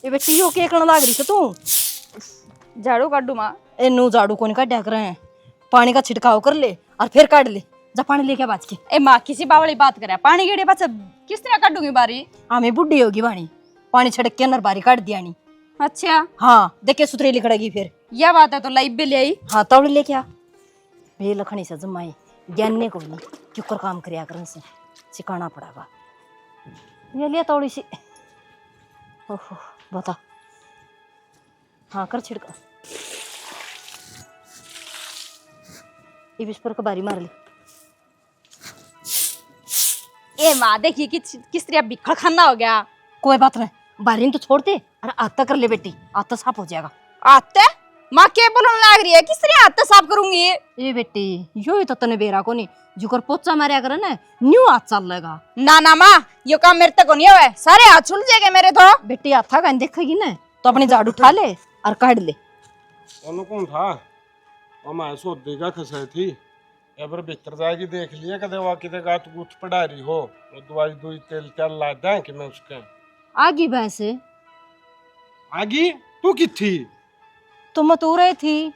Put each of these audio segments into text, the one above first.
ये बेटी यो के कण लाग रही है तू? झाड़ू काटू माँ। ए नु झाड़ू कोनी काट कर रहे हैं, पानी का छिड़काव कर ले और फिर काट ले। जा पानी लेके बाज के। ए माँ किसी बावली बात करे, पानी गेड़े पास किस तरह काटूंगी बारी? हमें बुढ़ी होगी वाणी, पानी छिड़क के अंदर बारी काट दिया नी। अच्छा हाँ देखे सुथरी लिखड़ेगी फिर। यह बात है तो लाइब भी ले आई। हाँ तौड़ी लेके आ। बे लखनी से जमाई ज्ञान को नहीं क्यों कर काम करया करन से सिखाना पड़ेगा। ये लिया तौड़ी सी। ओहो बता। हाँ कर छिड़का। इस पर का बारी मार ली। ए माँ देखिए किस तरह बिखड़ खाना हो गया। कोई बात नहीं, बारी तो छोड़ दे। अरे आता कर ले बेटी, आता साफ हो जाएगा। आते माँ क्या बोलने लग रही है, किस तरह आते साफ करूंगी? ये बेटी यो ही तो तने बेरा को नहीं जुकर पोचा मारिया करे ना न्यू हाथ चल लेगा। ना ना माँ यो काम मेरे तक नहीं हुआ, सारे हाथ छुल जाएंगे मेरे तो। बेटी हाथा का देखेगी ना तो अपनी झाड़ू उठा ले और काट ले। कौन था मैं सोदेगा खसे थी एबर भीतर जाएगी देख लिया कदे वहाँ किते गात गुथ पड़ा रही हो वो दवाई दुई तेल तेल ला दें कि मैं उसके आगी भैंसे आगी तू की थी तुम तू रही थी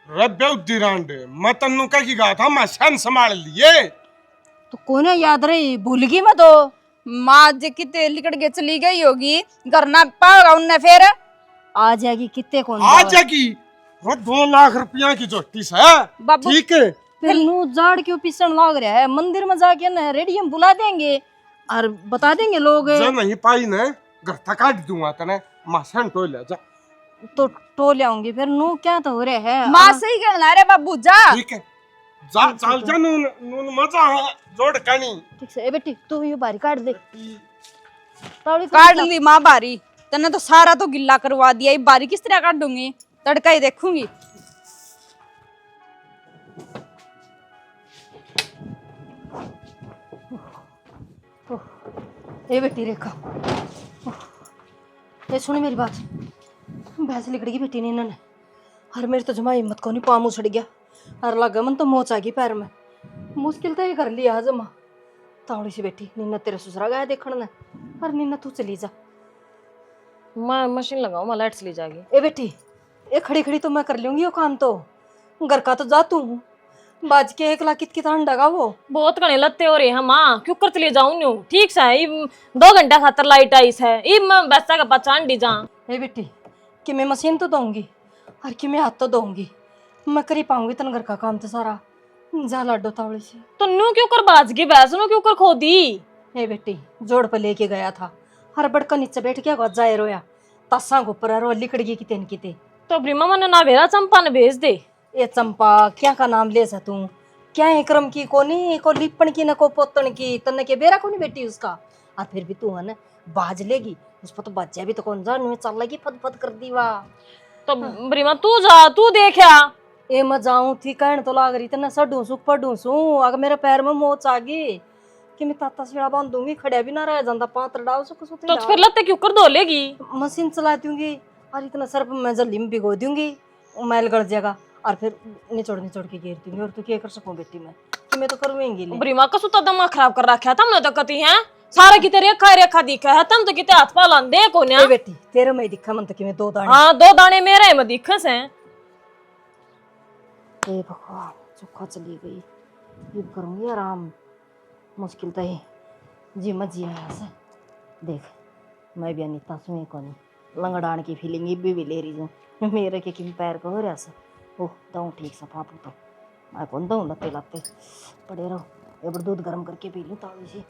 रब्बे उद्दीरांड मैं तन्नू का की गा था मैं सन संभाल लिए तो कोने याद रही भूल गई मैं तो। माँ जे कितने लिकड़ के चली गई होगी घर ना पाओगा उनने फिर। आ जाएगी कितने कौन आ जाएगी वो 2 लाख रुपया की जोटी है बाबू ठीक है। फिर नू जाड़ क्यों पिसन लाग रहा है? मंदिर में जाके ना रेडियम बुला देंगे और बता देंगे लोग। जो नहीं पाई ने घर तक काट दूंगा तने मासन तो ले जा तो टोल आऊंगी फिर नू क्या तो हो रहा है। माँ सही कहना रे बाबू जा। ठीक है जा चल जा नून नून मजा है जोड़ कनी ठीक से। ए बेटी तू ये बारी काट दे। तावड़ी काट ली माँ बारी, तने तो सारा तो गिल्ला करवा दिया, ये बारी किस तरह काट दूंगी? तड़का ही देखूंगी। ए बेटी रेखा ये सुनी मेरी बात। भैंस लिकड़ेगी बेटी ने इन्होंने और मेरी तो जमा हिम्मत को नहीं पामू छड़ गया और लगा मन तो मोच आ गई पैर में। मुश्किल तो ये कर लिया जमा। तावड़ी सी बेटी नीना तेरा ससुरा गया देखने ने और नीना तू चली जा। मैं मशीन लगाऊं, मैं लाइट चली जाएगी। ए बेटी ये खड़ी खड़ी तो मैं कर लूंगी वो काम तो घर का तो जा तू बाज के 1 लाख कित अंडा वो बहुत घने लत्ते हो रहे हैं माँ, क्यों कर चली जाऊं न्यू ठीक से 2 घंटा खातर लाइट आई है इब मैं बच्चा का पहचान डी जा। ए बेटी कि मैं मशीन तो दूंगी और कि मैं हाथ तो दूंगी, मैं कर ही पाऊंगी तन घर का काम तो सारा। जा लाडो तावड़ी से। तो न्यू क्यों कर बाज गई भैंस, न्यू क्यों कर खो दी? ए बेटी जोड़ पर लेके गया था हर बड़का नीचे बैठ गया गजाए रोया तासा ऊपर रो लिकड़ गई किते न किते। तो ब्रिमा मन ना भेरा चंपा ने भेज दे। ये चंपा क्या का नाम ले सा तू? क्या है क्रम की कोनी को लिपण की न को पोतन की तन के बेरा कोनी बेटी उसका। और फिर भी तू है ना बाज लेगी उस पर तो बच्चा भी तो कौन जा नु चल लगी फद फद कर दी वाह। तो ब्रिमा तू जा तू देखा ए मैं जाऊं थी कहन तो लाग रही तना सडू सुख पडू सू अगर मेरे पैर में मोच आ गई कि मैं ताता सीढ़ा बांधूंगी खड़े भी ना रह जाता पात्र डाल सुख सुख। तो फिर लत्ते क्यों कर धो लेगी? मशीन चला दूंगी और इतना सर्फ मैं जल्दी में भिगो दूंगी मैल गड़ जाएगा और फिर निचोड़ निचोड़ के गिर दूंगी। और तू क्या कर सकूं बेटी मैं तो करूंगी। ब्रिमा का सुता दिमाग खराब कर रखा है तुमने तो कती है सारा किते रेखा रेखा दिखा है तुम तो किते हाथ पा लांदे को ना बेटी तेरे में दिखा मन तो कि मैं 2 दाने। हाँ 2 दाने मेरे में दिखा से। हे भगवान चुखा चली गई ये करूंगी आराम मुश्किल तो है जी मत जी से देख मैं भी अनिता सुई को नहीं लंगड़ान की फीलिंग भी ले रही हूँ मेरे के किन पैर को हो रहा से ओह दऊँ ठीक सा पापू तो मैं कौन दऊँ लत्ते लत्ते पड़े रहो एबर दूध गर्म करके पी लूँ तावी से।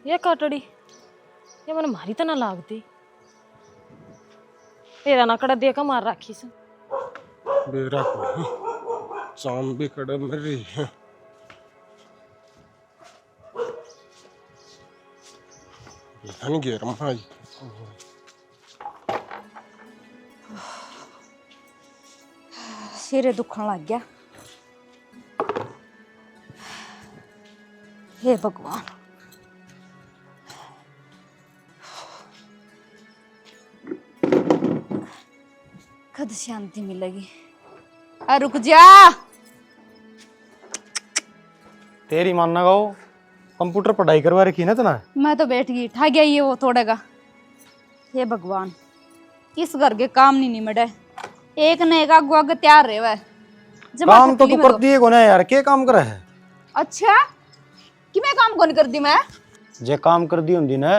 ये काटड़ी ये मैंने मारी तो ना लागती तेरा ना कड़ा देखा मार राखी से बेरा को शाम भी कड़े मेरी धन गेर माई सिरे दुखन लग गया। हे भगवान कद शांति मिलेगी। रुक जा तेरी मानना गाओ कंप्यूटर पढ़ाई करवा रखी है ना तना। मैं तो बैठ गई, ठा गया ये वो थोड़े का। हे भगवान, इस घर के काम नहीं निमटे, एक न एक आगू आगे तैयार रहे वह। काम तो तू करती है कोने यार, के काम करे है? अच्छा कि मैं काम कौन कर दी? मैं जे काम कर दी होंगी ना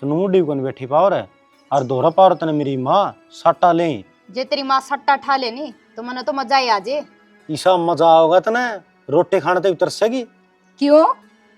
तो मुंडी कोन बैठी पावर है और दोहरा पावर तने मेरी माँ सट्टा ले। जे तेरी माँ सट्टा ठा लेनी तो मने तो मजा ही आ जे। ईसा मजा होगा तने रोटी खाने तक तरसेगी। क्यों?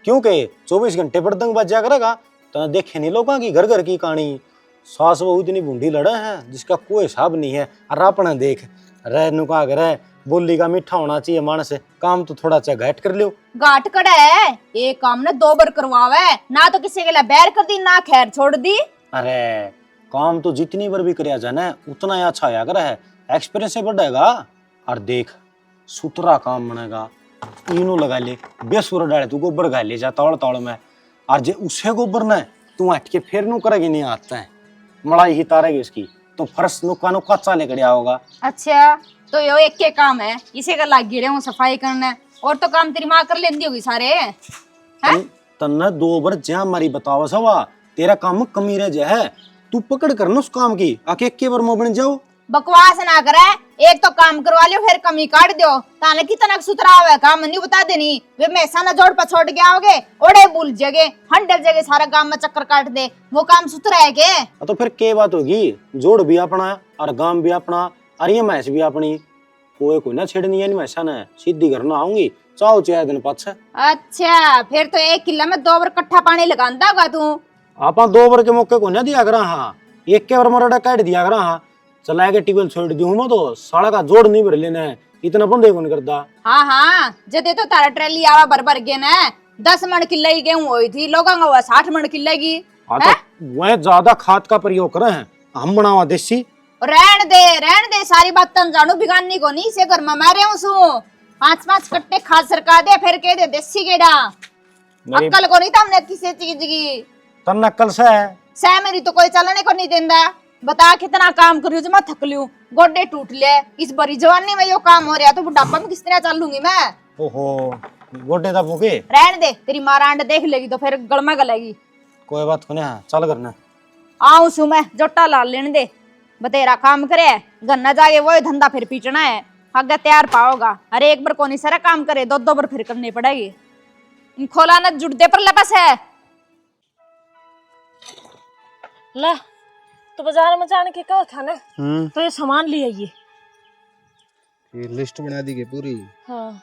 क्योंकि 24 घंटे बर्तन बज जा करेगा तो देखे नहीं लोगों की घर घर की कहानी। सास बहू इतनी बूंदी लड़े हैं जिसका कोई हिसाब नहीं है। और अपना देख रह नुका करे बोली का मीठा होना चाहिए मानस, काम तो थोड़ा सा घाट कर लियो। गाट कड़ा है, एक काम ने 2 बार करवावे ना, तो किसी के लिए बैर कर दी ना खैर छोड़ दी। अरे काम तो जितनी बार भी करया जाना उतना ही अच्छा आया करे है, एक्सपीरियंस से बढ़ेगा। और देख सुतरा काम बनेगा, इनो लगा ले बेसुर डाले तू गोबर गा ले जा तौड़ तौड़ में। और जे उसे गोबर न तू हट के फिर नु करेगी नहीं आता है मड़ाई ही तारेगी उसकी तो फर्श नुका नुका चाले कड़िया होगा। अच्छा तो यो एक के काम है, इसे का लाग गिरे हूँ सफाई करना, और तो काम तेरी माँ कर लेंदी होगी सारे हैं? तन्ने 2 बार ज्या मारी बतावा सवा तेरा काम कमी रह जा है, तू पकड़ कर ना उस काम की आके एक बार मुंह बन जाओ। बकवास ना करे, एक तो काम करवा लियो फिर कमी काट दियो। ताने कितना सुथरा हुआ काम नहीं बता देनी, वे मैसा ना जोड़ पर छोड़ के आओगे ओड़े भूल जगे 100 जगह सारा काम में चक्कर काट दे, वो काम सुथरा है के? तो फिर के बात होगी, जोड़ भी अपना और गांव भी अपना और ये मैच भी अपनी, कोई ना छेड़नी है मैसा ने सीधी करना आऊंगी चाहो चाहे दिन पाछे। अच्छा फिर तो 1 किला में 2 बार कट्ठा पानी लगांदा होगा तू। आपा 2 बार के मौके को ना दिया करा, हाँ एक के बार मरड़ा काट दिया करा, हाँ चला के टिबल छोड़ दी हूँ तो साड़ा का जोड़ नहीं भर लेना है, इतना बंदे कौन करता। हाँ हाँ जदे तो तारा ट्रेली आवा भर गए ना, 10 मन किले की गेहूं हुई थी, लोगों का हुआ 60 मन किले की। हाँ तो वह ज्यादा खाद का प्रयोग करे हैं, हम बनावा देसी। रहन दे सारी बात तन जानू बिगाड़नी को नहीं, से घर में मैं रहूं सु 5-5 कट्टे खाद सरका दे फिर कह दे देसी गेड़ा। अक्कल को नहीं था हमने किसी चीज की। तन अक्कल से है सह मेरी तो कोई चलने को नहीं देंदा। बता कितना काम करूं जो मैं थक लियूं, गोडे टूट ले, इस बड़ी जवानी में यो काम हो रहा तो बुढ़ापा में किस तरह चल लूंगी मैं? ओहो गोडे दा भूखे रहन दे, तेरी माँ रांड देख लेगी तो फिर गलमा गलेगी। कोई बात को नहीं, चल करना आऊं सु मैं जोटा लाल लेने दे, बतेरा काम करे गन्ना जाके वो धंधा फिर पीटना है, आगे तैयार पाओगा। अरे एक बार कौन सारा काम करे 2-2 बार फिर करनी पड़ेगी। खोला न जुड़दे पर लपस है। ला तो बाजार में जाने के कहा था ना, तो ये सामान ले आइए। ये लिस्ट बना दी गई पूरी। हाँ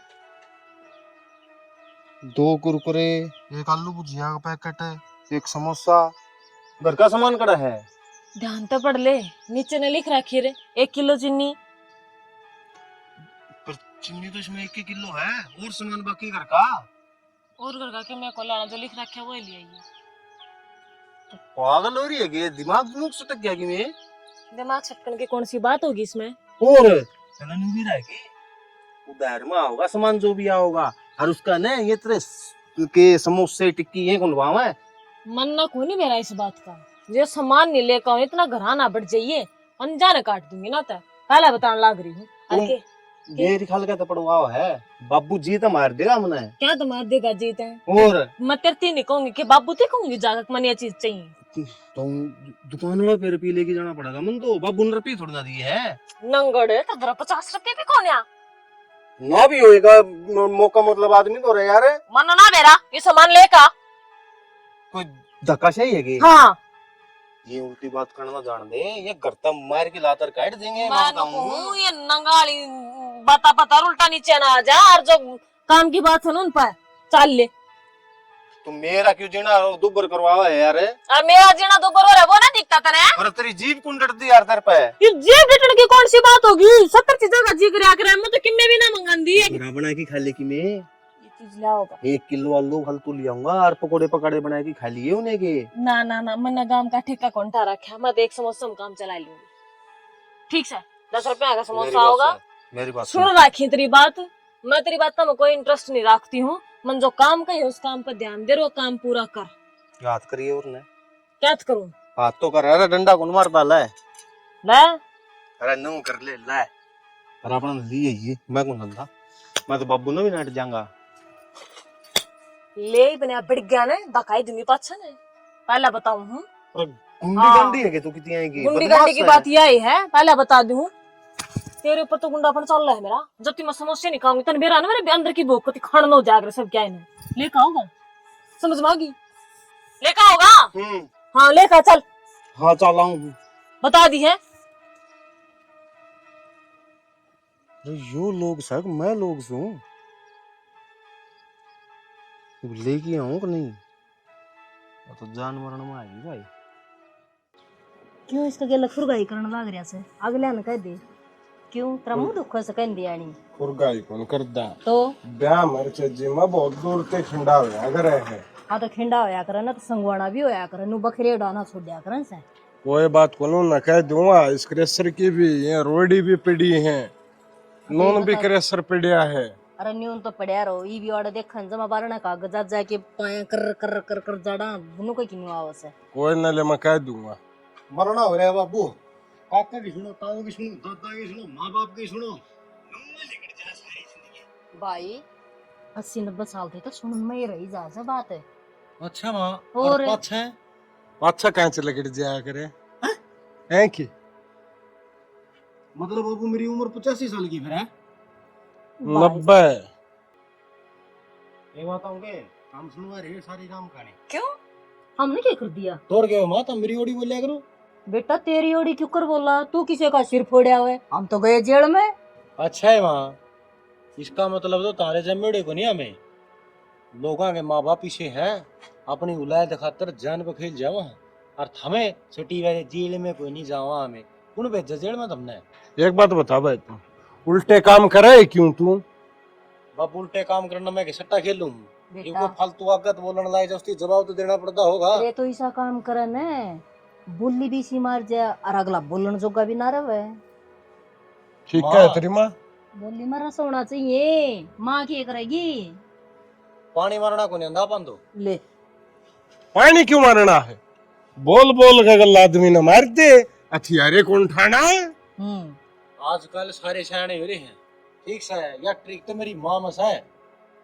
2 कुरकुरे, 1 आलू भुजिया का पैकेट है, 1 समोसा। घर का सामान कड़ा है? ध्यान तो पड़ ले, नीचे ने लिख रखी रे 1 किलो चीनी। पर चीनी तो इसमें 1 किलो है, और सामान बाकी घर का। और घर का के मैं को लाना जो लिख रखा है वो ले आइए। पागल हो रही है कि दिमाग मुख सटक गया कि मैं? दिमाग छटकन की कौन सी बात होगी इसमें? और चलन भी रहा है कि उधर में होगा सामान जो भी होगा, और उसका ना ये तरह के समोसे टिक्की ये कौन है? मन ना को नहीं मेरा इस बात का, जो सामान नहीं लेकर आऊं इतना घराना बढ़ जाइए, अनजाने काट दूंगी ना। तो पहला बताने लाग रही हूँ। अरे ये खाल का तो पड़वाओ है, बाबू जी तो मार देगा मने। क्या तो मार देगा जीते हैं? और मैं तेरती नहीं कहूंगी कि बाबू ते कहूंगी जाकर मन ये चीज चाहिए तो दुकान में फिर पी लेके जाना पड़ेगा मन, तो बाबू ने रुपये थोड़ी ना दिए है। नंगड़ तो 50 रुपए भी कौन या ना भी होएगा मौका, मतलब आदमी तो रहे यार। मन ना मेरा ये सामान लेका कोई धक्का सही है कि? हाँ ये उल्टी बात करना जान दे, ये करता मार के लातर काट देंगे। मैं कहूँ ये नंगाली बता पता उल्टा नीचे ना आ जा, और जो काम की बात है ना उन पर चाल ले। तू मेरा क्यों जीना दुबर करवावा है यार? और मेरा जीना दोबर हो रहा है वो ना दिखता था ना। और तेरी जीभ कौन डरती यार तेरे पे? ये जेब डटन की कौन सी बात होगी? 70 चीजों का जिक्र आकर मैं तो किन्ने भी ना मंगान दी है। मेरा बना के खा ले कि मैं ये चीज लाओगा 1 किलो आलू फालतू ले आऊंगा और पकोड़े पकाड़े बना के खा लिए उन्हें के। ना ना ना मैंने गांव का ठेका कौन ठा रखा, मैं एक समोसा में काम चला लूंगी। ठीक है 10 रुपए का समोसा होगा। मेरी बात सुन रखी तेरी बात, मैं तेरी बात में कोई इंटरेस्ट नहीं रखती हूँ। मन जो काम का है उस काम पर ध्यान दे, वो काम पूरा कर। याद करिए और ने क्या करूँ? हाथ तो कर। अरे डंडा कौन मारता ले? अरे नो कर ले ले। पर अपना लिए ये मैं कौन धंधा, मैं तो बाबू ने भी नट जाऊंगा। ले बने बढ़ गया ने दकाई दूंगी पाछन है पहला बताऊं हूं गुंडी हाँ। गंडी है कि तू कितनी आएगी गुंडी बदमाश गंडी की है। बात यही है पहला बता दूं तेरे ऊपर तो गुंडापन चल रहा है मेरा जब तक मैं समस्या नहीं खाऊंगी तन मेरा ना मेरे अंदर की भूख को खाना हो जाएगा सब क्या इन्हें लेकर आऊंगा समझ में आगी लेकर आओगा हाँ लेकर चल हाँ चल आऊं बता दी है अरे यो लोग सक मैं लोग सू लेके आऊं कि नहीं तो जान मरण में आएगी भाई क्यों इसका गेला खुरगाई करने लाग रहा से अगले ने कह दे क्यों तेरा मुंह दुख से कह दिया नहीं खुरगाई कौन करदा तो ब्याह मर जी मैं बहुत दूर ते खंडा होया अगर है हाँ तो खिंडा होया करे ना तो संगवाना भी होया करे नु बकरे डाना छोड़या करे से कोई बात को न कह दूंगा इस क्रेसर की भी ये रोडी भी पड़ी है नून भी क्रेसर पड़िया है अरे न्यून तो पड़या रहो ई भी ऑर्डर देखन जमा बारना कागज जाके पाया कर कर कर कर जड़ा दुनु को किनु आवस है कोई न ले मैं कह दूंगा मरना हो रहा है बाबू काका की सुनो ताऊ की सुनो दादा की सुनो माँ बाप की सुनो भाई 80-90 साल थे तो सुनन में ही रही जा बात है अच्छा माँ और पाछे अच्छा कहाँ चले गिर जाया करे हैं कि मतलब बाबू मेरी उम्र 85 साल की फिर है 90 ये बात होंगे काम सुनवा रे सारी काम खाने क्यों हमने क्या कर दिया तोड़ गए माँ तुम मेरी ओड़ी बोलिया करो बेटा तेरी ओड़ी क्यों कर बोला तू किसी का सिर फोड़या हुआ है हम तो गए जेल में अच्छा है माँ इसका मतलब तो तारे जमेड़े को नहीं हमें लोगों के माँ बाप पीछे हैं अपनी उलायत खातर जान पे खेल जावा और हमें सिटी वाले जेल में कोई नहीं जावा हमें कौन भेजा जेल में तुमने एक बात बता भाई तू उल्टे काम करे क्यों तू बाप उल्टे काम करना मैं सट्टा खेलूं बेटा को फालतू आगत बोलने लाए जो उसकी जवाब तो देना पड़ता होगा अरे तो ऐसा काम करे ने बोली भी सी मार जा और अगला बोलन जोगा भी ना रहे ठीक माँ। है तेरी माँ बोली मारा सोना चाहिए माँ क्या करेगी पानी मारना को नहीं अंधा अपन दो ले पानी क्यों मारना है बोल बोल के गल आदमी न मार दे हथियारे कौन ठाना है आजकल सारे सयाने हो रहे हैं ठीक से या ट्रिक तो मेरी माँ मस है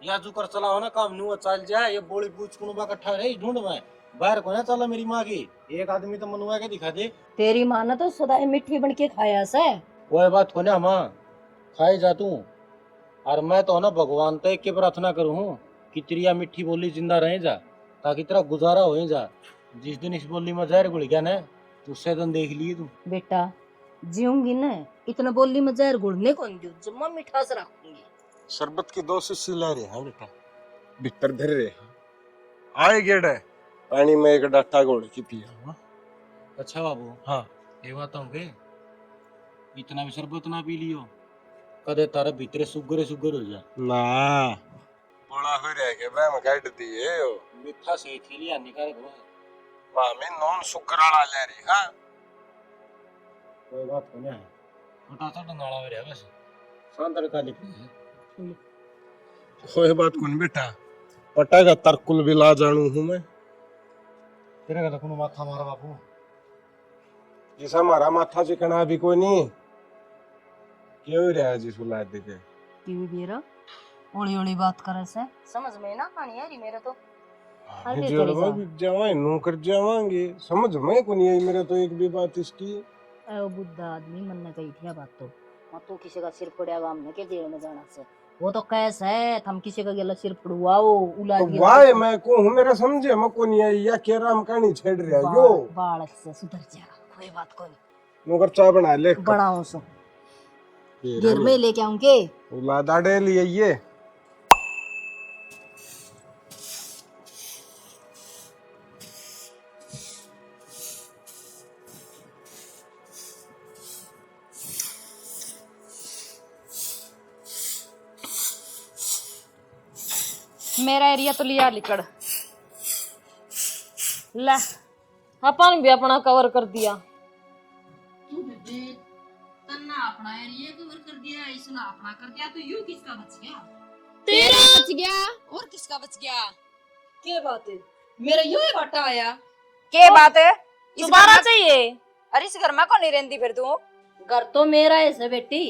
या जो कर चला हो ना काम नु चल जाए ये बोली पूछ कुनबा इकट्ठा रही ढूंढ में बाहर को ना चला मेरी माँ की एक आदमी तो मनवा के दिखा दे तेरी माँ ने तो सदाई मिट्टी बन के खाया से वो बात को ना माँ खाए जा तू और मैं तो ना भगवान तो एक के प्रार्थना करूँ हूँ कि तेरी मिट्ठी बोली जिंदा रहे जा ताकि तेरा गुजारा हो जा जिस दिन इस बोली में जहर घुल गया ना तो उससे दिन देख लिए तू बेटा जीऊंगी न इतना बोली में जहर घुलने कौन दू जम्मा मिठास रखूंगी शरबत की 2 शीशी ला रहे हैं बेटा भीतर धर रहे हैं आए गेड़े पानी में एक डट्टा गोड़ की पिया हुआ अच्छा बाबू हाँ ये बात होंगे इतना भी शरबत ना पी लियो कदे तारा भीतरे सुगर हो जा ना बड़ा हो रहा है भाई मैं काट दिए ओ मीठा से थी लिया निकाल दो मामे नॉन सुकराला ले रही हां कोई बात को नहीं छोटा सा डंगाड़ा में रहा बस शांतर का लिख कोई बात कौन बेटा पटा का तरकुल भी ला जानू हूं मैं तेरे का कोनो माथा मारा बाबू जिस हमारा माथा चिकना भी कोई नहीं क्यों रहा जी सुला दे के टीवी बेरा ओली ओली बात करे से समझ में ना आनी यारी मेरे तो अरे जेल तेरी में भी जावां नौकर जावांगे समझ में को नहीं आई मेरे तो एक भी बात इसकी ओ बुद्धा आदमी मन ने कही थी बात तो मत तो किसी का सिर फोड़ेगा हमने के जेल में जाना से वो तो कैस है हम किसी का गेला सिर फड़वाओ उला तो वाए मैं को हूं मेरा समझे मैं को नहीं आई या के राम कहानी छेड़ रहा यो बाल से सुधर जा कोई बात कोई नौकर चाय बना ले बनाओ सो घर में लेके आऊंगे उला दाड़े लिए ये मेरा एरिया तो लिया लिकड़ ले अपन भी अपना कवर कर दिया तू बेबे तन्ना अपना एरिया कवर कर दिया इसने अपना कर दिया तो यू किसका बच गया तेरा बच गया और किसका बच गया क्या बात है मेरा यू ही घाटा आया के बात है दोबारा चाहिए अरे इस घर में कौन नहीं रहती फिर तू घर तो मेरा है से बेटी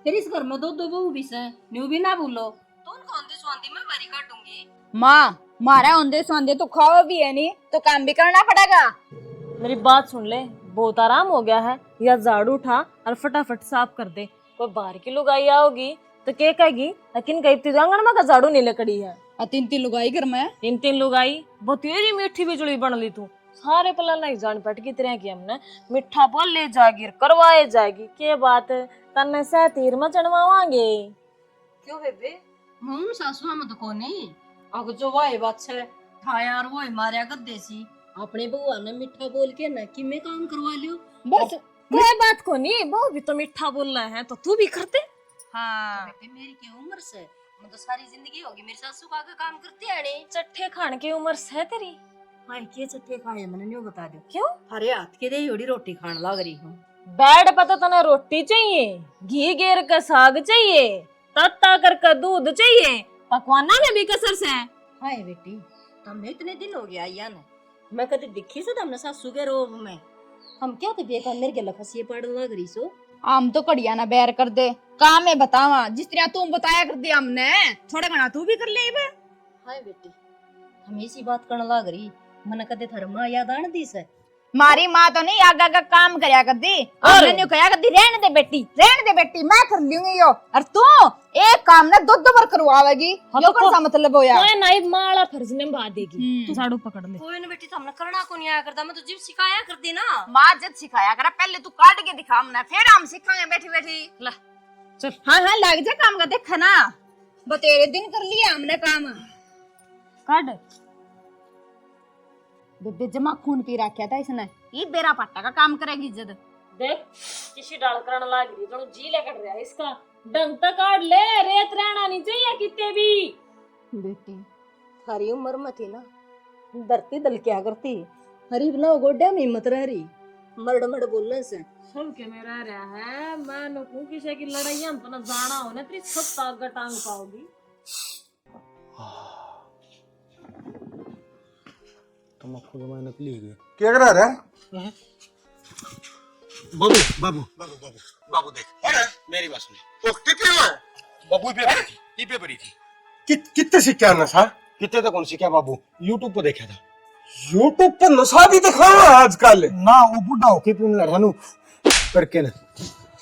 फिर इस घर में दो दो बहू भी से न्यू भी ना भूलो तो उनको अंधे स्वांधी में बारी काटूंगी माँ मारा औंधे सौंधे तो खाओ भी है नहीं तो काम भी करना पड़ेगा। मेरी बात सुन ले, बहुत आराम हो गया है, या झाड़ू उठा और फटाफट साफ कर दे। कोई बाहर की लुगाई आओगी तो क्या कहेगी, लेकिन कही थी आंगन में का झाड़ू नहीं लकड़ी है। तीन तीन लुगाई घर में, तीन तीन लुगाई, बहुत तेरी मीठी बिजली बन ली तू। सारे पला नहीं जान पट की तरह की हमने मिठा बोल ले जाएगी करवाए जाएगी। के बात तन्ने से तीर में चढ़वावांगे। क्यों बेबे मम्मी सासू में तो को नहीं अग जो वाए बात है था यार वो मारिया कर देसी अपने बुआ ने मीठा बोल के ना कि मैं काम करवा लियो बस कोई बात को नहीं, वो भी तो मीठा बोल रहा है तो तू भी करते। हाँ बेटे मेरी की उम्र से मैं तो सारी जिंदगी होगी मेरी सासू का काम करती है ने चट्टे खान की उम्र है तेरी। हाय के चट्टे खाए मैंने नहीं बता दो क्यों? अरे हाथ के दे योड़ी रोटी खान लग रही हूँ। बैड पता तने रोटी चाहिए, घी गेर का साग चाहिए, तत्ता कर का दूध चाहिए, पकवाना में भी कसर से। हाय बेटी तुमने इतने दिन हो गया या ना मैं कभी दिखी से तुमने सासू के रोब में हम क्या थे बेकार मेरे के लखसिए पड़ लग रही सो आम तो कड़िया ना बैर कर दे काम है बतावा जिस तरह तुम बताया कर दिया हमने थोड़ा घना तू भी कर ले बे। हाय बेटी हम इसी बात करने लग रही मन कदे थार मां याद आन दी से मारी माँ तो नहीं आगा का काम करया कर दी और ने कहा कर दी रहने दे बेटी मैं कर लूंगी यो और तू एक काम ना दो बार करवावेगी यो कौन सा मतलब होया कोई नाइब माला फर्ज निभा देगी। तू झाड़ू पकड़ ले। कोई ना बेटी तो हमने करना को नहीं आया करता मैं तो जिप सिखाया कर दी ना माँ जब सिखाया करा पहले तू काट के दिखा हमने फिर हम सिखाएंगे बैठी बैठी। ला चल हाँ लग जा काम का देखा ना बतेरे दिन कर लिया हमने काम काट। बेबे जमा खून पी रखा था इसने ये बेरा पट्टा का काम करेगी जद देख किसी डाल करने लग रही तो जी लेकर रहा है इसका डंग तक काट ले, रेत रहना नहीं चाहिए कितने भी। बेटी थारी उम्र में थी ना धरती दल क्या करती हरीब ना गोड्या में हिम्मत रह रही मर्ड मर्ड बोलने से सुन के मेरा रहा है मैं नुकू किसी की लड़ाई हम तो ना जाना हो ना तेरी सब ताक टांग पाओगी। तम्बाकू जमा नकली है क्या कर रहा है? बाबू बाबू बाबू बाबू बाबू देख अरे मेरी बात सुन तो कितने हुए? बाबू पे पड़ी थी ये पे पड़ी थी कितने से क्या नशा? कितने तक कौन सी क्या बाबू यूट्यूब पे देखा था यूट्यूब पर नशा भी दिखावा आजकल। ना वो बुढ़ा होके पीने लगा नु करके ना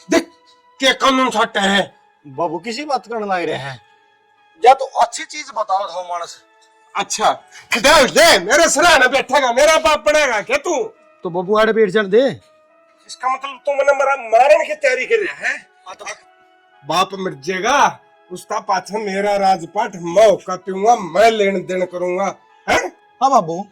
देख क्या कानून छाटे है। बाबू किसी बात करने लग रहे हैं या तो अच्छी चीज बताओ था मानस। अच्छा दे मेरे सराहना बैठेगा मेरा बाप बनेगा क्या तू? तो बाबू आड़े बैठ जाने दे इसका मतलब तू मैंने मारने की तैयारी कर रहा है। बाप मर जाएगा उसका पाछा मेरा राजपाट मैं होका पीऊंगा मैं लेन देन करूंगा है। हाँ बाबू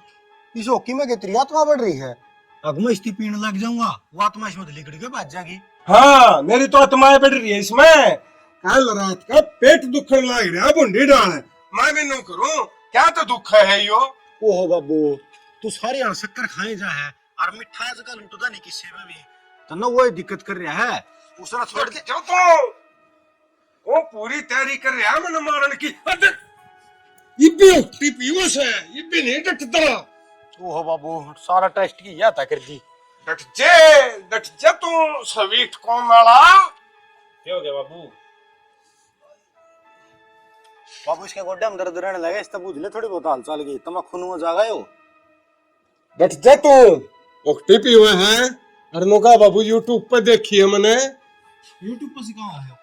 इस होकी में कितनी आत्मा बढ़ रही है अब मैं इस्ती पीने लग जाऊंगा वो आत्मा इसमें लिकड़ के भाग जाएगी। हाँ मेरी तो आत्माएं बढ़ रही है इसमें। कल रात का पेट दुखने लग रहा बूंदी डाल मैं भी नू करूं क्या तो दुख है यो। ओहो बाबू तू सारी अण शक्कर खाए जा है और मिठा आजकल लुटदा नहीं किसी में भी तो ना वो दिक्कत कर रहा है उसरा छोड़ के जो तो वो पूरी तैयारी कर रहा है मैंने मारने की। ये भी पीपीओ से ये भी नहीं डटता। ओहो बाबू सारा टेस्ट की या था कर दी डट जे तू स्वीट कौन वाला क्या हो गया बाबू? बाबू इसके गोड्डे में दर्द रहने लगे इसका बुझ ले थोड़ी बहुत हाल चाल गई तमा खून में जागा हो डट जा तू ओक्टी पीवे हैं अरनो का बाबू यूट्यूब पे देखी है मैंने। यूट्यूब पर सिखावा है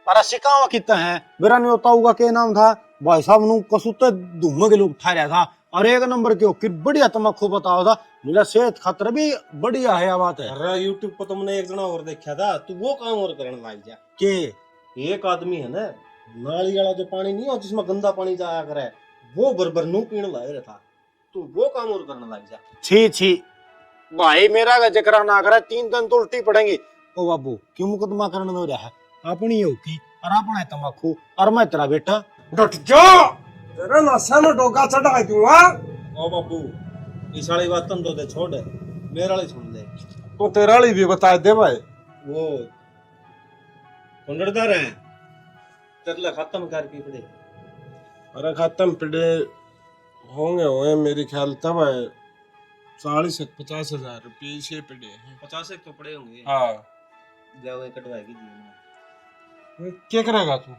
पर सिखावा कितना है मेरा नहीं होता होगा के नाम था भाई साहब नु कसुते धुम्म के लोग ठा रहा था और एक नंबर के फिर बढ़िया तमाकू बताओ था मेरा सेहत खातर भी बढ़िया है बात है। अरे यूट्यूब पर तुमने एक जना और देखा था तू वो काम और करने लग जा के एक आदमी है ना नाली वाला जो पानी नहीं हो जिसमें गंदा पानी जाया करे वो बरबर नू पीने लग रहा था तू वो काम और करने लग जा। छी छी भाई मेरा का जिक्र ना करे 3 दिन तो उल्टी पड़ेंगे। ओ बाबू क्यों मुकदमा करने दो रहा है अपनी होगी और अपना तमाकू और मैं तेरा बेटा डट जा तेरा नशा में डोका चढ़ा दूंगा। ओ बाबू इस वाली बात तुम तो दे छोड़ मेरे वाली सुन ले तो तेरा वाली भी बता दे भाई वो कुंडरदार है तेरे खत्म कर की पड़े। अरे खत्म पड़े होंगे हुए मेरे ख्याल तब है 40-50 हजार रुपये से पड़े हैं। 50 तो पड़े होंगे। हाँ जाओ कटवाएगी जीवन क्या करेगा तू?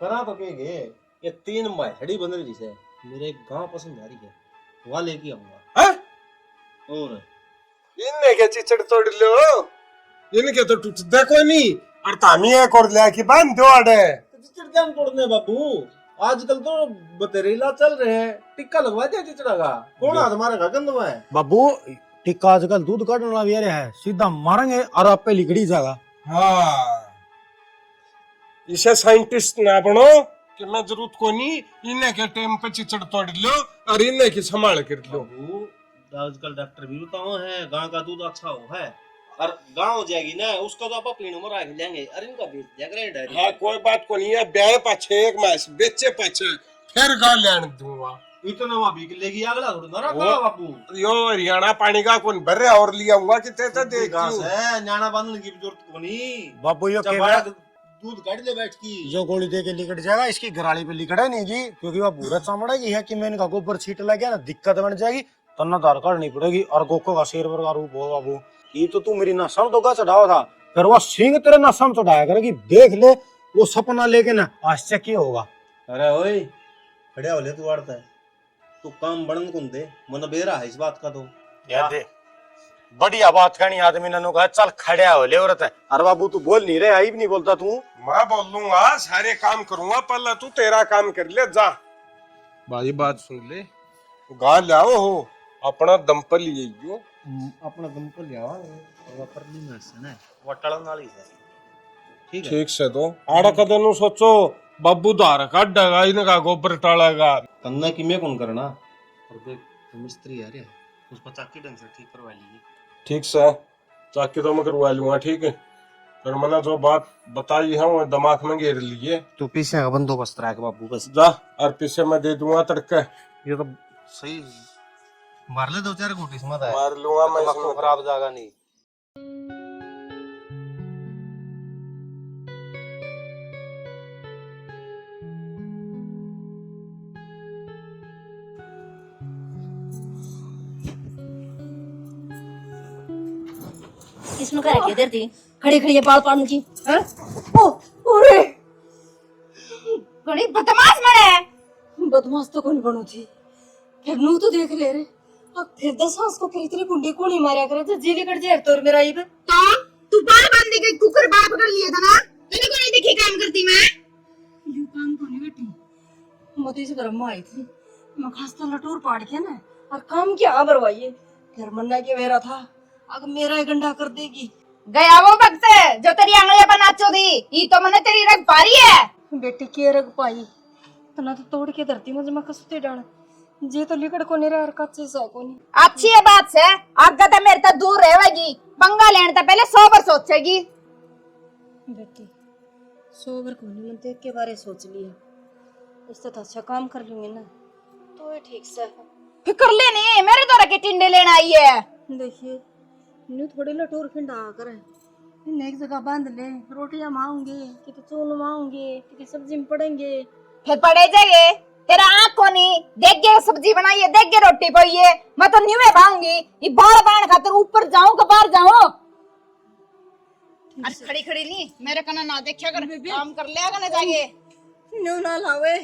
करा तो के गे ये 3 मैथड़ी बन रही है, मेरे एक गांव पसंद आ रही है, वहां लेके आऊंगा। हैं? और इनने के चिचड़ तोड़ लो, इनके तो टूट देखो नहीं, और तामी एक और लेके बांध दो आड़े। चिचड़ क्या तोड़ने बाबू, आजकल तो बतेरीला चल रहे हैं, टिक्का लगवा दिया चिचड़ा का, कौन हाथ मारेगा गंदवा है। बाबू टिक्का आजकल दूध काटने वाला भी आ रहा है, सीधा मारेंगे और आप पे लिकड़ी जाएगा। हाँ, इसे साइंटिस्ट ना बनो कि मैं जरूरत को नहीं, इन्हें के टाइम पे चिचड़ तोड़ लो और इन्हें की संभाल कर लो। बाबू आजकल डॉक्टर भी बताओ है गां का दूध अच्छा हो है, और गांव हो जाएगी ना उसका तो आप अपनी उम्र आगे लेंगे, अरे इनका बेच दिया करें डायरी। हाँ कोई बात को नहीं है, ब्याह पाछे एक मास बेचे पाछे फिर गाँव लेने दूंगा। इतना वहां बिक लेगी अगला थोड़ा ना रखा बाबू। यो हरियाणा पानी का कौन भर रहा और लिया हुआ कितने तो देख घास है, न्याना बांधने की जरूरत को नहीं। बाबू यो चबाड़ा दूध काट ले बैठ की, जो गोली दे के लिकट जाएगा, इसकी घराली पे लिकड़ा नहीं जी, क्योंकि वह पूरा चमड़ा की है कि मैं इनका गोबर छीट लग गया ना दिक्कत बन जाएगी, तो ना आधार कार्ड नहीं पड़ेगी और गोको का शेर का रूप हो। बाबू ये तो तू मेरी नसम तो का चढ़ावा था, फिर वह सिंह तेरे नसम चढ़ाया करेगी, देख ले वो सपना लेके ना आश्चर्य होगा। अरे ओए खड़े हो ले, तू आड़ता है तू काम बनन कौन दे, मन बेरा है इस बात का। तो याद दे बढ़िया बात कहनी आदमी ने कहा चल खड़िया हो ले औरत है। अरे बाबू तू बोल नहीं रहे, आई भी नहीं बोलता तू। मैं बोल लूंगा, सारे काम करूंगा, पहले तू तेरा काम कर ले जा। भाई बात सुन ले, गा लाओ हो अपना दम पर लिए जो अपना दम को लिया और परली में से ना वटड़न वाली है, ठीक है ठीक से तो आड़ा कदे नु सोचो बब्बू धार काटेगा, इनका गोबर टालेगा कन्ना की मैं कौन करना, और देख तो मिस्त्री आ रहा है, उसको चाकी ढंग से ठीक करवा लीजिए। ठीक से चाकी तो मैं करवा लूंगा, ठीक है। फिर मैंने जो बात बताई है वो दिमाग में घेर लिए, तो पीछे का बंदोबस्त रहा बाबू बस। जा और पीछे मैं दे दूंगा तड़के, ये तो सही मार ले 2-4 घूंट इसमें है, मार लूंगा मैं दिमाग को इसमें। खराब जाएगा नहीं। इसमें क्या रखी है देर थी खड़ी खड़ी है बाल पाड़ने की, हैं? ओ अरे घणी बदमाश मरे। बदमाश तो कौन बनो थी, फिर नू तो देख ले रे, अब फिर 10 सास को फिर इतनी कुंडी कोनी मारा करे तो जीली कट जाए तोर मेरा ही पे। तो तू बाल बांधने के कुकर बाल पकड़ लिया था ना, तेरे को नहीं दिखी काम करती मैं। यू काम कोनी बेटी, मोती से ब्रह्मा आई थी, मैं खास तो लटूर पाड़ के ना और काम क्या बरवाइए, फिर मन्ना के मेरा था अगर मेरा ही गंडा कर देगी। गया वो वक्त जो तेरी आंगलियां पर नाचो दी, ये तो मैंने तेरी रग पारी है। बेटी के रग पाई तना तो तोड़ के धरती मुझे मैं कसते डाल जे तो लिकड़ को नहीं रहा कच्चे सा को नहीं। अच्छी है बात से, आगे तो मेरे तक दूर रहेगी, पंगा लेने तो पहले 100 बार सोचेगी। बेटी 100 बार को नहीं, मन के बारे सोच लिया, इससे तो अच्छा काम कर लूंगी ना तो ये ठीक से। फिक्र ले नहीं, मेरे द्वारा के टिंडे लेना आई है। देखिए न्यू थोड़ी लटोर खिंडा कर एक जगह बांध ले, रोटियां मांगेंगे कि चून मांगेंगे कि सब्जी में पड़ेंगे, फिर पड़े जाएंगे। तेरा आँख को नहीं देख के सब्जी बनाई है, देख के रोटी पाई है, मैं तो न्यू में भाऊंगी, ये बाल बाण खातर ऊपर जाऊं के बाहर जाऊं। अरे खड़ी खड़ी नहीं मेरे कना ना देखिया कर, काम कर लिया करने जाके। न्यू ना लावे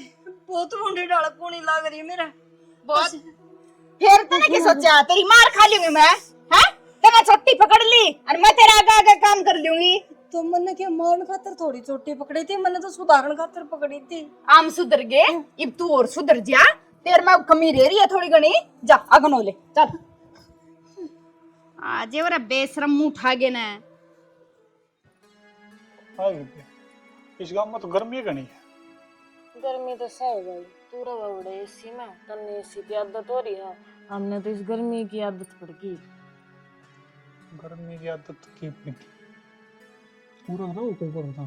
बहुत रोंडे डाल कोनी लाग रही है मेरा बहुत फिर तूने क्या सोचा तेरी मार खा लूंगी मैं, हैं? तेरा छोटी पकड़ ली और मैं तेरा आगे आगे काम कर लूंगी। तो मैंने क्या मारन खातर थोड़ी चोटी पकड़ी थी, मैंने तो सुधारण खातर पकड़ी थी। आम सुधर गए, अब तू और सुधर जा, तेरे में कमी रह रही है थोड़ी घनी, जा अगनो ले चल। आज ये बेशरम मुंह उठा गए ना। इस गांव में तो गर्मी है नहीं, गर्मी तो सही भाई, तू रहा बड़े एसी में, तन्ने एसी की आदत हो रही है, हमने तो इस गर्मी की आदत पड़ गई। गर्मी की आदत की पूरा ना ऊपर करता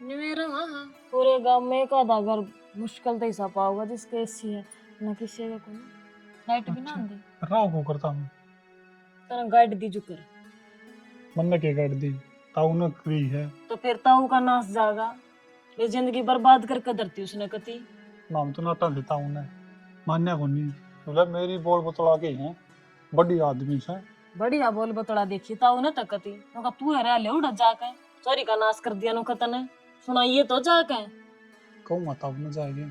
मेरा वहाँ पूरे गांव में एक आधा घर मुश्किल तो हिसा पाओगा जिसके एसी है, ना किसी का कोई लाइट भी ना आंदी। राव को करता हूँ तना गाइड दी जुकर मन के गाड़ दी ताऊ न करी है, तो फिर ताऊ का नाश जागा, ये जिंदगी बर्बाद करके धरती उसने कती। नाम तो नाटा देता हूँ ने मान्या को नहीं, मतलब मेरी बोल बतला के हैं बड़ी आदमी से बढ़िया बोल बतड़ा देखी ताऊ ने तकती, नोका तू है रह ले उड़ा जाके चोरी का नाश कर दिया नो कतने सुनाइए तो जाके कहूँ माता न जाएगी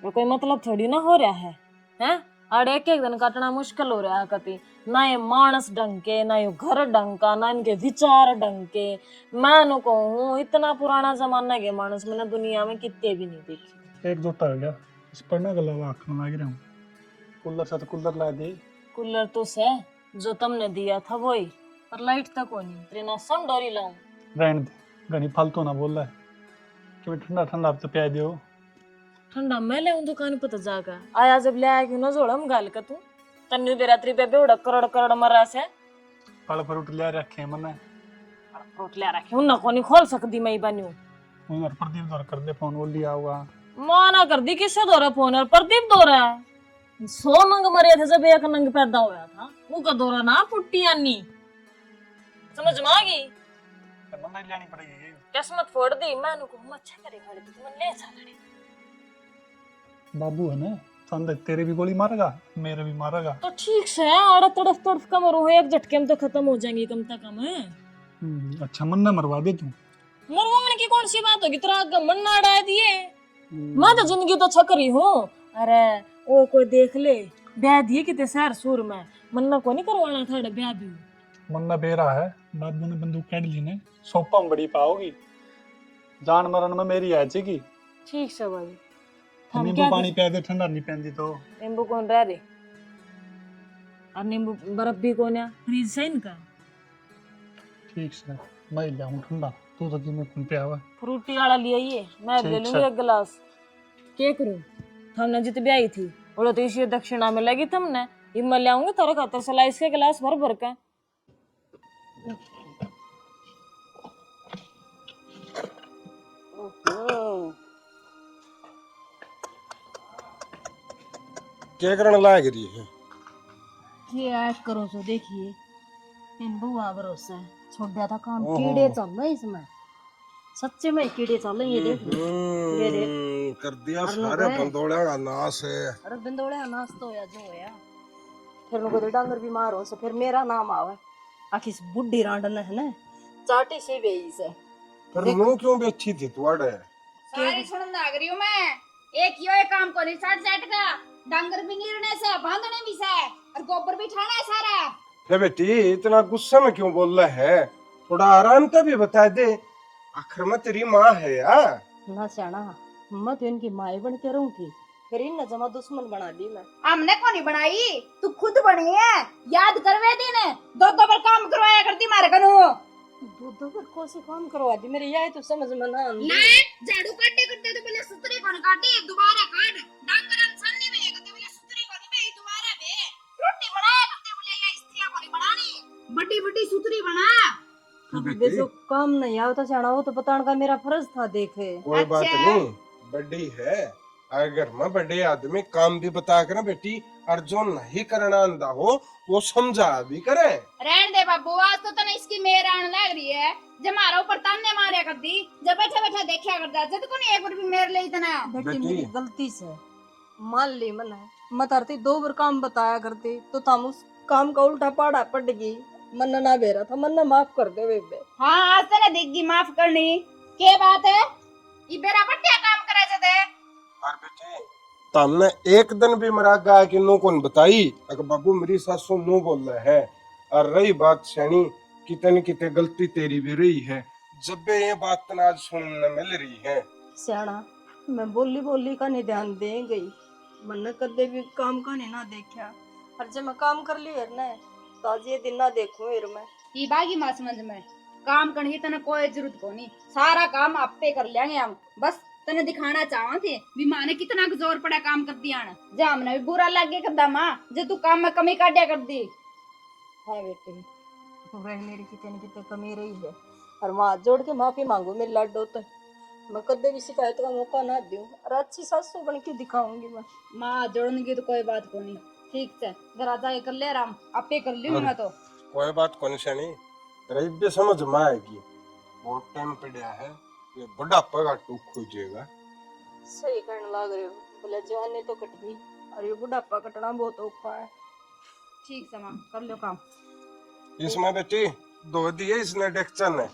और कोई मतलब थोड़ी ना हो रहा है हैं? और एक एक दिन काटना मुश्किल हो रहा है कति ना ये मानस ढंग के ना ये घर ढंग का ना इनके विचार ढंग के। मैं नु कहूँ इतना पुराना जमाना के मानस मैंने दुनिया में कितने भी नहीं देखी। एक जोटा हो गया इस पर ना गला आखन लग रहा हूँ। कूलर से तो कूलर ला दे। कूलर तो से जो तुमने दिया था वही, पर लाइट तक को नहीं तेना सम डोरी लाऊं। रहने दे घनी फालतू ना बोल रहा है कि मैं ठंडा ठंडा आप तो प्याज दो। ठंडा मैं ले दुकान पे तो जाकर आया जब ले आया क्यों ना जोड़म गाल का तू तन्ने बेरात्रि पे बेवड़ा करोड़ करोड़ मरा से फल फ्रूट ले रखे हैं मैंने। फ्रूट ले रखे उन को नहीं खोल सकती मैं बन्यू। उधर प्रदीप द्वारा कर दे फोन वो लिया हुआ। माना कर दी किससे दो रहा फोन और प्रदीप दो रहा है। 100 नंग मरे थे जब एक नंग पैदा होया था वो का दौरा ना पुट्टी अन्नी समझ में आ गई। मन्ना लेनी पड़ेगी। किस्मत फोड़ दी मैं को हम अच्छा करे गाड़ी तुम ले चल बाबू है ना संदे तेरे भी गोली मारेगा मेरे भी मारेगा। तो ठीक से और तड़फ तड़फ कम रो एक झटके में तो खत्म हो जाएंगी कम से कम है। अच्छा मन्ना मरवा दे तू। मरवाने की कौन सी बात होगी तेरा आगे मन्ना अड़ा दिए। मैं तो जिंदगी तो छकरी हूँ। अरे ओ कोई देख ले ब्याह दिए कितने शहर सूर में मन्ना को नहीं करवाना था ब्याह भी। मन्ना बेरा है बाबू ने बंदूक काट ली ने सोपा में बड़ी पाओगी जान मरण में मेरी है की। ठीक से भाई नींबू पानी पिया दे ठंडा नहीं पहनती तो। नींबू कौन रह रे और नींबू बर्फ भी कौन है फ्रीज से इनका। ठीक से मैं ले आऊं ठंडा तू तो में कौन पिया हुआ। फ्रूटी वाला लिया ये मैं ले लूंगी एक गिलास। क्या करूं हमने जित ब्याही थी बोलो तो इसी दक्षिणा में लगी तुमने ये मैं ले आऊंगी तेरे खातर सलाइस के गिलास भर भर का। क्या करने लायक रही है? ये ऐश करो सो देखिए इन बुआ भरोसा है छोड़ दिया था काम कीड़े चल रहे इसमें सच्चे में कीड़े चल रहे ये देख ये देख कर दिया सारे बंदोड़े का नाश है। अरे बंदोड़े नाश तो होया जो होया फिर नको तो डांगर बीमार हो से फिर मेरा नाम आवे आखिर इस बुड्ढी रांडन है ना चाटी सी बेई से पर मुंह क्यों बेची थी तुआड़े? सारी सुन लाग रही हूं मैं एक यो काम को नहीं साठ साठ का डांगर भी गिरने से बांधने भी से और गोबर भी ठाना है सारा। ये बेटी इतना गुस्से में क्यों बोल रहा है? थोड़ा आराम का भी बता दे आखिर में तेरी माँ है यार। ना सियाना मैं तो इनकी माई बन के रहूं थी फिर इन जमा दुश्मन बना दी मैं। हमने को नहीं बनाई तू खुद बनी है याद करवे दी ने दो दो बार काम करवाया करती मारे कनु दो बार कौन से काम करवा दी मेरे यही तो समझ में ना आंदी। ले झाड़ू काटे करते तो पहले सुतरी को काटी दोबारा काट डांगर अंसानी में करते पहले सुतरी को नहीं दोबारा बे रोटी बनाया करते बोले या स्त्रियां को नहीं बनानी बड़ी बड़ी सुतरी बना। वे जो काम नहीं आता सियाना वो तो बताने का मेरा फर्ज था देखे। कोई बात नहीं बड़ी है अगर मैं बड़े आदमी काम भी बता कर ना बेटी और जो नहीं करना आंदा हो वो समझा भी करे। रहन दे बाबू आज तो तने इसकी मेर आने लग रही है जब मारो ऊपर ताने मारे कर दी जब बैठा बैठा देखा करता जब को नहीं एक बार भी मेर ले इतना बेटी मेरी गलती से मान ली मैंने मत आरती 2 बार काम बताया करती तो तुम उस काम का उल्टा पाड़ा पड़ गई मन ना बेरा था मन माफ कर दे बेबे। हाँ आज तने देगी माफ करनी के बात है ये बेरा पट्टिया काम करे जदे और बेटी तुमने एक दिन भी मरा गया कि नो कौन बताई अगर बाबू मेरी सासू नो बोल रहा है। और रही बात सैनी कितनी कितनी गलती तेरी भी रही है जब भी ये बात तना आज सुनने मिल रही है। सियाना मैं बोली का नहीं ध्यान दे गई मन कदे भी काम का नहीं ना देखा और जब मैं काम कर ली है ना तो आज ये दिन ना देखूं फिर मैं ये बागी मां समझ में काम करने की तने कोई जरूरत को नहीं सारा काम आपे कर लेंगे हम बस तने दिखाना चाहवा थे भी मां ने कितना जोर पड़ा काम कर दिया ना जा हमने भी बुरा लगे करदा मां जे तू काम में कमी काटिया कर दी। हाँ बेटी वह मेरी कितनी कमी रही है और माँ जोड़ के माफी मांगू मेरी लाडो तो मैं कदे भी शिकायत का मौका ना दूं और अच्छी सासू बन के दिखाऊंगी मैं। मां जोड़ने की तो कोई बात को नहीं ठीक से घर आ जाए कर ले आराम आपे कर ली मैं तो कोई बात कौन सी नहीं रही भी समझ में आएगी बहुत टाइम पड़ा है ये बड़ा पगा टूक हो जाएगा। सही कहने लग रहे हो बोले जवानी तो कट गई और ये बुढ़ापा कटना बहुत औखा है। ठीक से मां कर लो काम इसमें बेटी 2 दिए इसने डेक्चन है